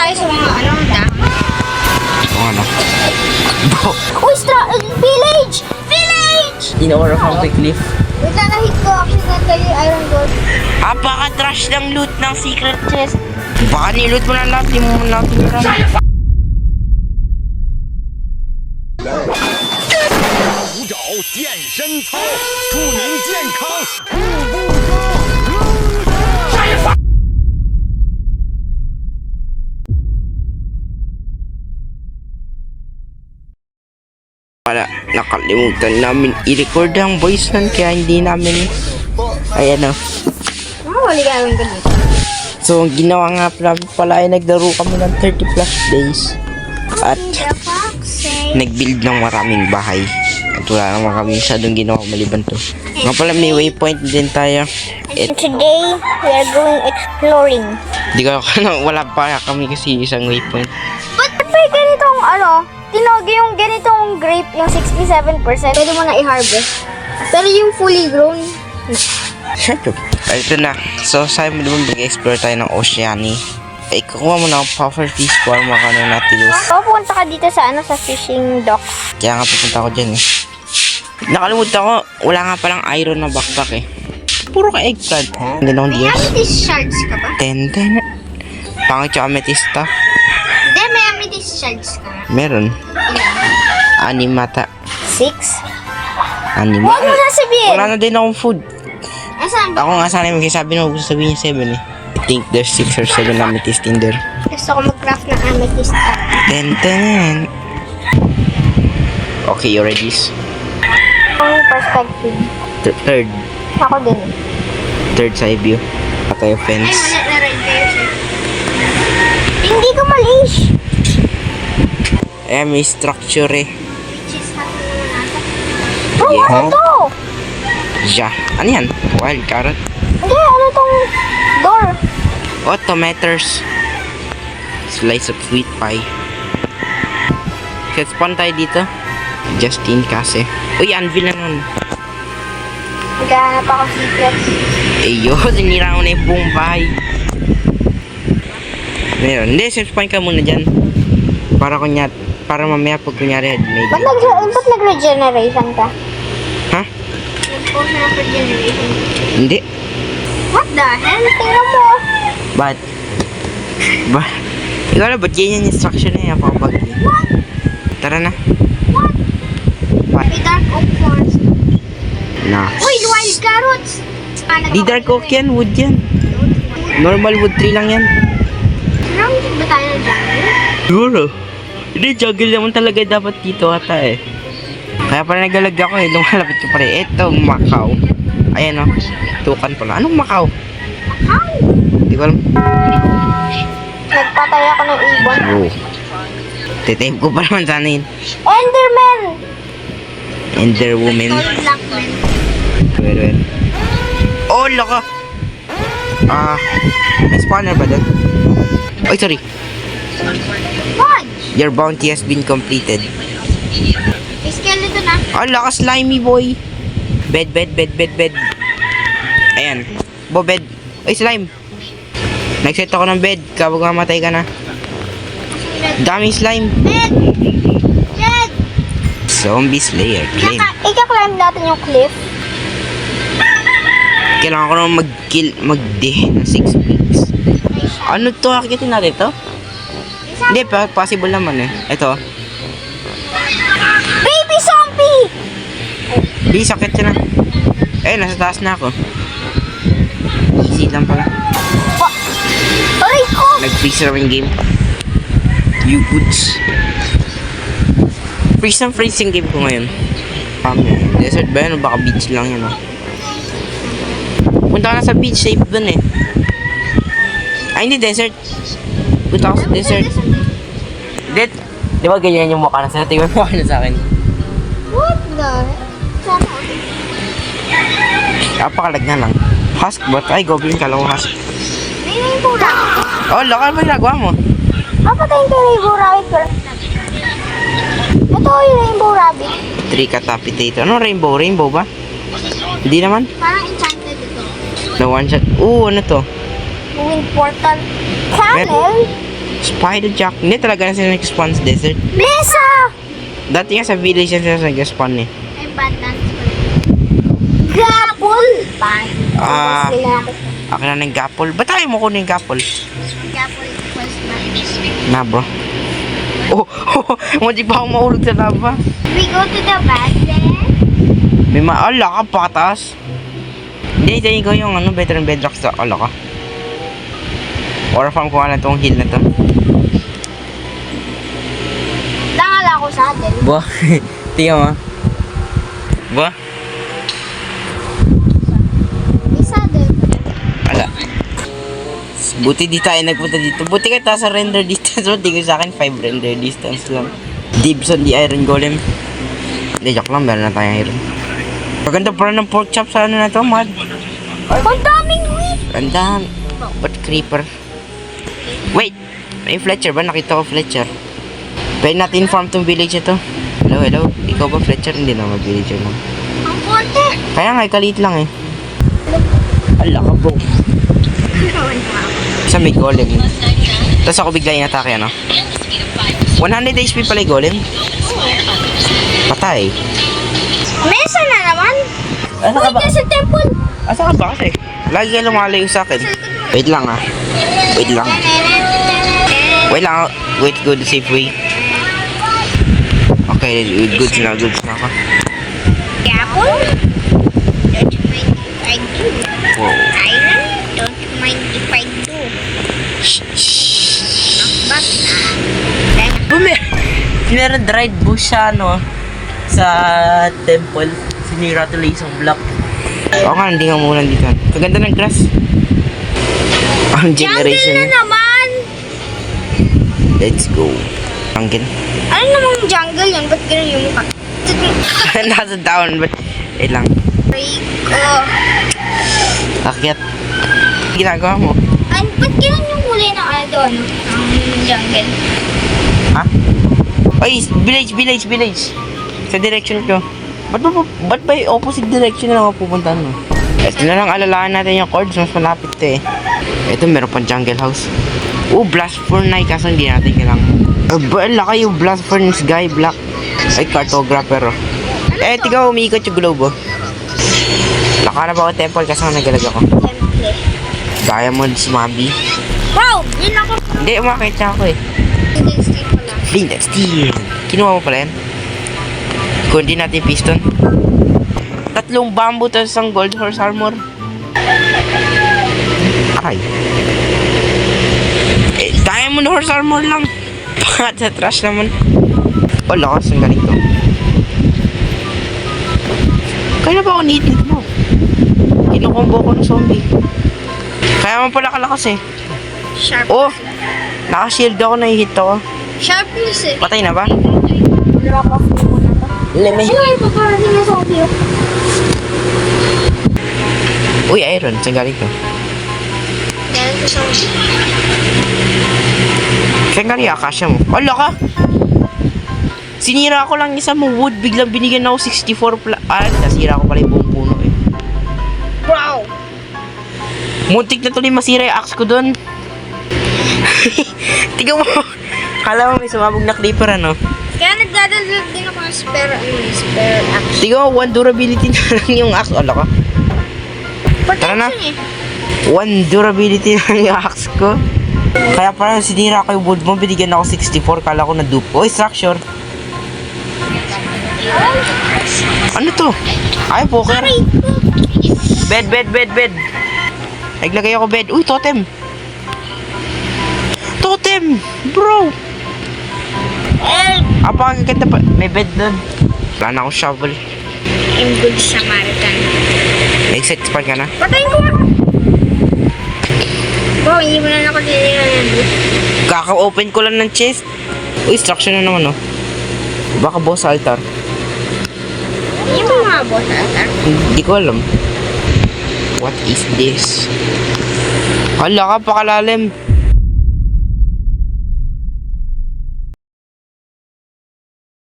tayo sa mga dahon. Ano? Uy, village! Village! In-order from the cliff. Wait lang, nahit ko accidentally iron gold. Apaka-trash ng loot ng secret chest. Baka niloot mo na lahat, di mo na natin. 舞爪健身操，祝您健康，步步高。Wala, nakalimutan namin i-record ang voice nun, kaya hindi namin, ayan o. Wala ka iron gold dito. So, ang ginawa nga pala ay naglaro kami ng 30 plus days. At nag-build ng maraming bahay. At wala naman kami masyadong ginawa maliban to. Nga pala may waypoint din tayo. Today, we are going exploring. Di ko wala pa kami kasi isang waypoint. But may ganitong tinog yung ganitong grape, yung 67%. Pwede mo na i-harvest. Pero yung fully grown, Shut up. Ito na. So, sabi mo naman mag-explore tayo ng Oceani. Eh, kukuha mo na ang puffer fish para makano natin yung... pupunta ka dito sa sa fishing dock. Kaya nga pupunta ako dyan eh. Nakalimutan ko, wala nga palang iron na backpack eh. Puro ka eggplant. Hindi na akong Diyos. Amethyst shards ka ba? Ten. Pangit yung amethyst stuff. Hindi, may amethyst shards ka. Meron. Animata. 6? Anima. Huwag mo sasabihin! Wala na din akong food. Asan ba? Ako nga sana yung magsasabi na gusto sabihin niya 7 eh. I think there's 6 or 7 amethyst in there. Gusto ko mag-craft ng amethyst. Ten. Okay, you ready? Ang perspective. Third. Ako din. Third side view. Patay yung fence. na rin kayo, sir. Hindi ko malish! Eh, may structure eh. Bro, Yeah. ano to? Ja. Ano yan? Wild carrot? Hindi, ano tong door? Oh, tomatoes. Slice of sweet pie. Set spawn tayo dito. Justin kasi. Uy, anvil na nun. Naghahanap ako secrets. Eyo, sinira ko na yung buong bahay. Meron. Hindi, set spawn ka muna dyan. Para mamaya pag kunyari may Ba't nag-regeneration ka? Ha? Nag-post na for generation. Hindi. What the hell? Tingnan mo. Ba't? Ikaw na, ba't ganyan yung instruction na yan? Pakapag. Tara na. May dark oak forest. Na. Uy, wild carrots! Di dark oak yan, wood yan. Normal wood tree lang yan. Parang ba tayo ng jungle? Siguro. Hindi, jungle naman talaga dapat dito ata eh. Kaya pala nagalag ako eh, lumalapit ko pa rin. Ito, Macau. Ayan o, tukan pala. Anong Macau? How? Di ko alam. Nagpatay ako ng ibon. Oh. Titave ko pa naman sana yun. Enderman! Ender woman. Black man. Well. Oh, loko! May spawner ba doon? Oy, sorry. Fudge! Your bounty has been completed. May skeleton na. Oh, lakas slimy boy. Bed. Ayan. Bed. Oy, slime. Nag-set ako ng bed. Kapag mamatay ka na. Daming slime. Bed! Bed! Zombie Slayer. Claim. Ika-climb natin yung cliff. Kailangan ko naman mag-de na 6 weeks. Ano to? Hakitin natin to? Hindi, possible naman eh. Ito. Baby zombie! Di, sakit siya na. Eh, nasa taas na ako. Easy lang pala. Aray ko! Nag-freeze na yung game. You goods. Freeze yung game ko ngayon. Desert ba yan o baka beach lang yan o? Punta ka na sa beach, safe dun eh. Ay, hindi desert. Punta ka sa desert. Di ba ganyan yung mukha na sa'yo? Tingnan mo na sa akin. What the? Sana. Napakalag na lang. Husk bot? Ay, goblin ka lang husk. May rainbow rabbit. Oh, lokal ba ginagawa mo? Papatayin ko yung rainbow rabbit ko. Ito yung rainbow rabbit. Tree catapitator. Ano rainbow? Rainbow ba? Hindi naman. Parang enchanted ito. Na one shot. Ano to? Wind portal. Camel? Spider Jack. Hindi talaga na sila nag-spawn sa desert. Mesa! Dati nga sa village yan sila nag-spawn eh. Ay, bandang Gapol! Ah, akin na ng gapol. Ba't tayo mo kunin yung gapol? Gapol equals Na bro. Oh, muntik pa ako maulog sa lava. We go to the basket. May maala ka patas. Hindi, ito yung ano, veteran bedrock sa ala ka. Or farm ko nga lang itong hill na to. Dangal ako sa atin. Ba, tingnan mo. Ba? Isa din. Ala. Buti di tayo nagpunta dito. Buti ka tayo sa render distance. Buti ko sa akin 5 render distance lang. Dibs on the iron golem. Hindi, joke lang. Meron na tayong iron. Maganda pa rin ng pork chop sa ano na to, Mad. Ang daming wheat! Ang dami. Ba't creeper? Wait! May Fletcher ba? Nakita ko Fletcher. Pwede natin farm tong village ito. Hello, hello. Ikaw ba Fletcher? Hindi na mag-villager lang. Ang konti! Kaya nga, kaliit lang eh. Ala ka bro. Sa may golem. Tapos ako bigla yung atake, ano? 100 HP pala yung golem. Patay. Mesa na naman! Asa ka ba? Wait, sa temple! Asa ka ba kasi? Lagi ka lumalayo sa akin. Wait lang ah. Wait lang. Wait lang. Wait, go the safe way. Okay, good na ako. Gapol? Don't you mind if I do? Wow. Iron? Don't you mind if I do? Knockback na. Bumi! Sinara dried bush siya, no? Sa temple. Sinira to lace of block. Oo nga, hindi nga muna dito. Kaganda ng grass. Ang generation Jungle na niya. naman! Let's go. Jungle. Ano namang jungle yan? Ba't gano'n yung mukha? Nasa down, but... Wait lang. Rico. Akyat. Ginagawa mo? Ay, ba't gano'n yung kulay ng ano doon? Ang jungle. Ha? Oy, village. Sa direction ko. Ba't ba yung opposite direction na ako pupuntahan mo? Ito na lang alalaan natin yung chords. Mas malapit to eh. Ito, meron pang jungle house. Blast furnace. Kaso hindi natin kailangan. Laki yung blast furnace guy. Black. Ay, cartographer oh. Tiga umiikot yung globe oh. Laka na ba ako temple kasi nagalag ako. Temple. Diamonds, Mabi. Wow! Yun ako. Hindi, umakit na ako eh. Stay ko lang. Flint and steel. Kinuha mo pala yan? Kundi natin yung piston. 3 bamboo tapos isang gold horse armor. Aray. Diamond horse armor lang. Pangat sa trash naman. Lakas ang galing to. Kaya na ba ako need mo? Kinukombo ko ng zombie. Kaya mo pala kalakas eh. Sharp. Naka-shield ako, nahihit ako. Sharpness eh. Patay na ba? Drop off mo muna to. Leme. Ay, paparating na zombie oh. Uy, iron. Saan galing to? Meron ko zombie. Saan galing yung akasya mo? Wala ka! Sinira ko lang isa mo wood. Biglang binigyan ako 64 nasira ko pala yung buong puno eh. Wow! Muntik na tuloy masira yung axe ko dun. Tignan mo. Kala mo may sumabog na clipper ano? Kaya nagdadagdag din ako ng spare action. Tignan mo, 1 durability na lang yung axe. Ala ka. Tara na. Eh. 1 durability lang yung axe ko. Kaya parang sinira ko yung wood mo. Binigyan ako 64. Kala ko na dupe. Oy, structure. Ano to? Ay, poker. Bed. Naglagay ako bed. Uy, totem. Totem! Bro! Apakaganda pa. May bed doon. Wala na akong shovel. I'm good Samaritan. Exit pa ka na. Patayin ko ako! Bro, hindi mo na ako dinilala. Kaka-open ko lang ng chest. Uy, structure na naman oh. Baka boss altar. Hindi mo mga boss altar. Hindi ko alam. What is this? Hala ka, pakalalim.